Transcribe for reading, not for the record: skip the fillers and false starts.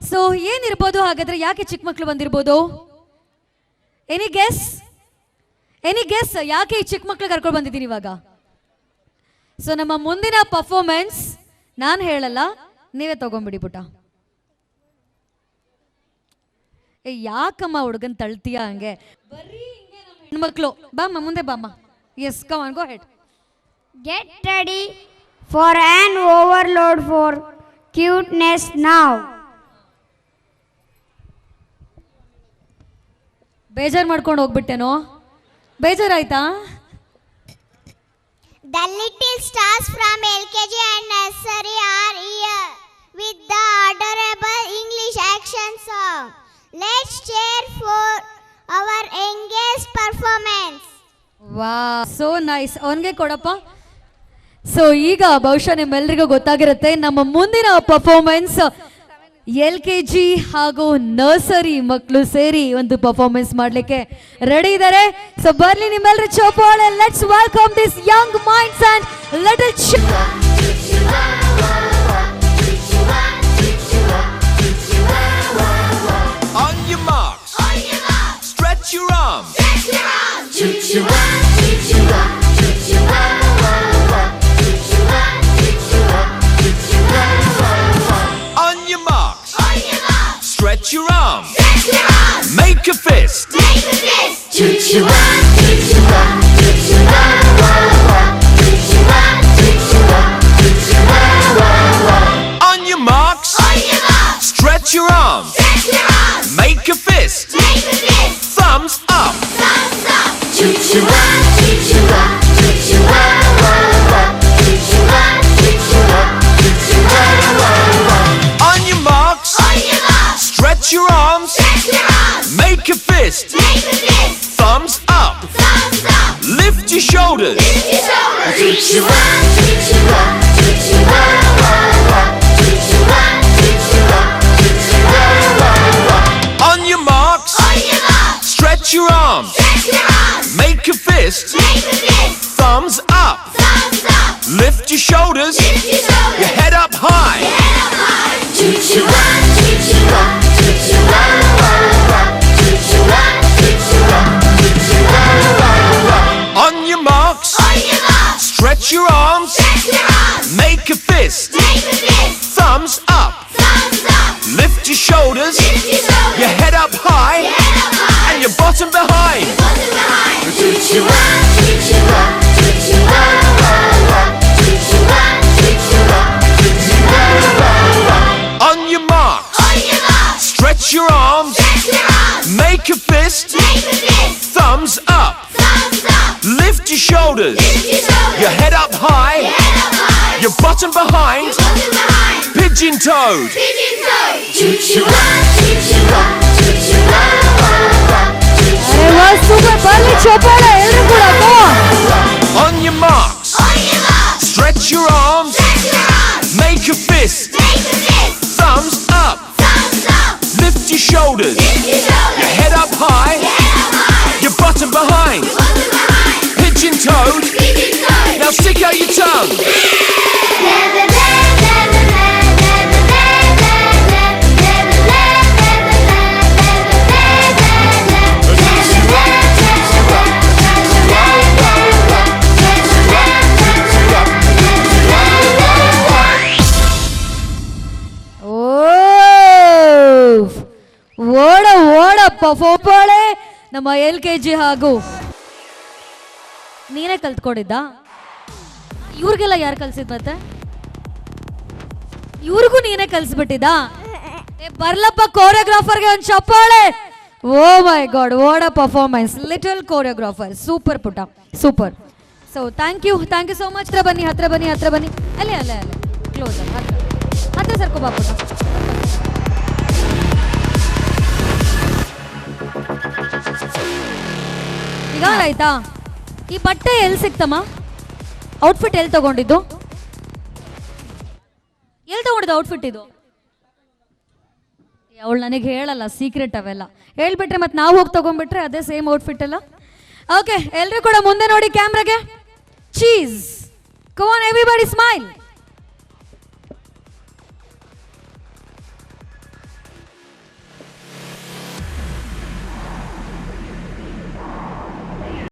So ಏನಿರ್ಬೋದು ಹಾಗಾದ್ರೆ? ಯಾಕೆ ಚಿಕ್ಕ ಮಕ್ಕಳು ಬಂದಿರ್ಬೋದು? Any guess? ಯಾಕೆ ಈ ಚಿಕ್ಕ ಮಕ್ಕಳು ಕರ್ಕೊಂಡು ಬಂದಿದ್ದೀನಿ ಇವಾಗ? ಸೊ ನಮ್ಮ ಮುಂದಿನ ಪರ್ಫಾರ್ಮೆನ್ಸ್ ನಾನು ಹೇಳಲ್ಲ, ನೀವೇ ತಗೊಂಡ್ಬಿಡಿ ಪುಟ. ಯಾಕಮ್ಮ ಹುಡುಗನ್ ತಳ್ತೀಯ ಹಂಗೆ? ಬರೀ ಹೆಣ್ಮಕ್ಳು. ಬಾಮ್ಮ ಮುಂದೆ ಬಾಮ್ಮ. Yes, come on, go head. Get ready for an overload for cuteness now. ಬೇಜಾರು ಮಾಡ್ಕೊಂಡು ಹೋಗ್ಬಿಟ್ಟೇನೋ? ಬೇಜಾರಾಯ್ತಾ? The little stars from LKG and nursery are here with the adorable English action song. Let's cheer for our youngest performance. ವಾ, so nice. ಅವನಿಗೆ ಕೊಡಪ್ಪ. So ಈಗ ಬಹುಶಃ ನಿಮ್ಮೆಲ್ಲರಿಗೂ ಗೊತ್ತಾಗಿರುತ್ತೆ ನಮ್ಮ ಮುಂದಿನ ಪರ್ಫಾರ್ಮೆನ್ಸ್ LKG ಹಾಗೂ ನರ್ಸರಿ ಮಕ್ಕಳು ಸೇರಿ ಒಂದು ಪರ್ಫಾರ್ಮೆನ್ಸ್ ಮಾಡ್ಲಿಕ್ಕೆ ರೆಡಿ ಇದ್ದಾರೆ. ಸೊ ಬರ್ಲಿ ನಿಮ್ಮೆಲ್ಲರ ಚಪ್ಪಾಳೆ. Let's welcome this Young minds and little On your marks. Stretch your arms. On your marks. Stretch your arms. Make a fist. On your marks. Stretch your arms. Make a fist. Thumbs up. On your marks. Stretch your arms. Make a fist. Thumbs up. Lift your shoulders. On your marks. Stretch your arms. Make a fist. Thumbs up. Lift your shoulders. Your head up high. On your marks. Stretch your arms. Make a fist. Thumbs up. Lift your shoulders. Your head up high. And your bottom behind. On your marks. Stretch your arms. Make a fist. Thumbs up. Lift your shoulders. Your head up high. Your bottom behind. Pigeon toed. Super. ಬರ್ಲಿ ಚಪ್ಪಾಳೆ ಎಲ್ಲರೂ ಕೂಡ. On your marks. Stretch your arms. Make a fist. Thumbs up. Lift your shoulders. Your head up high. Your bottom behind. Pigeon toed. Now stick out your tongue. ಪರ್ಫಾರ್ಮಳೆ ನಮ್ಮ LKG ಹಾಗೂ ನೀನೇ ಕಲ್ತ್ಕೊಂಡಿದ್ದ? ಇವ್ರಿಗೆಲ್ಲ ಯಾರು ಕಲ್ಸಿದ್? ಮತ್ತೆ ಇವ್ರಿಗೂ ನೀನೇ ಕಲ್ಸ್ಬಿಟ್ಟಿದ್ದ? ಬರ್ಲಪ್ಪ ಕೋರಿಯೋಗ್ರಾಫರ್ಗೆ ಒಂದು ಚಪ್ಪಾಳೆ. Oh my god, what a performance. Little choreographer. Super ಪುಟ, super. So thank you so much. ಹತ್ರ ಬನ್ನಿ ಅಲ್ಲೇ ಕ್ಲೋಸ್ ಹತ್ರ ಸರ್ಕೋ ಬಾ ಪುಟ. ಈಗ ಆಯ್ತಾ? ಈ ಬಟ್ಟೆ ಎಲ್ಲಿ ಸಿಕ್ತಮ್ಮ? ಔಟ್ಫಿಟ್ ಎಲ್ಲಿ ತಗೊಂಡಿದ್ದು ಔಟ್ಫಿಟ್ ಇದು? ಅವಳು ನನಗೆ ಹೇಳಲ್ಲ, ಸೀಕ್ರೆಟ್ ಅವೆಲ್ಲ. ಹೇಳ್ಬಿಟ್ರೆ ಮತ್ತೆ ನಾವು ಹೋಗಿ ತಗೊಂಡ್ಬಿಟ್ರೆ ಅದೇ ಸೇಮ್ ಔಟ್ಫಿಟ್ ಅಲ್ಲ. ಓಕೆ, ಎಲ್ಲರೂ ಕೂಡ ಮುಂದೆ ನೋಡಿ ಕ್ಯಾಮ್ರಾಗೆ. Cheese. Come on everybody smile.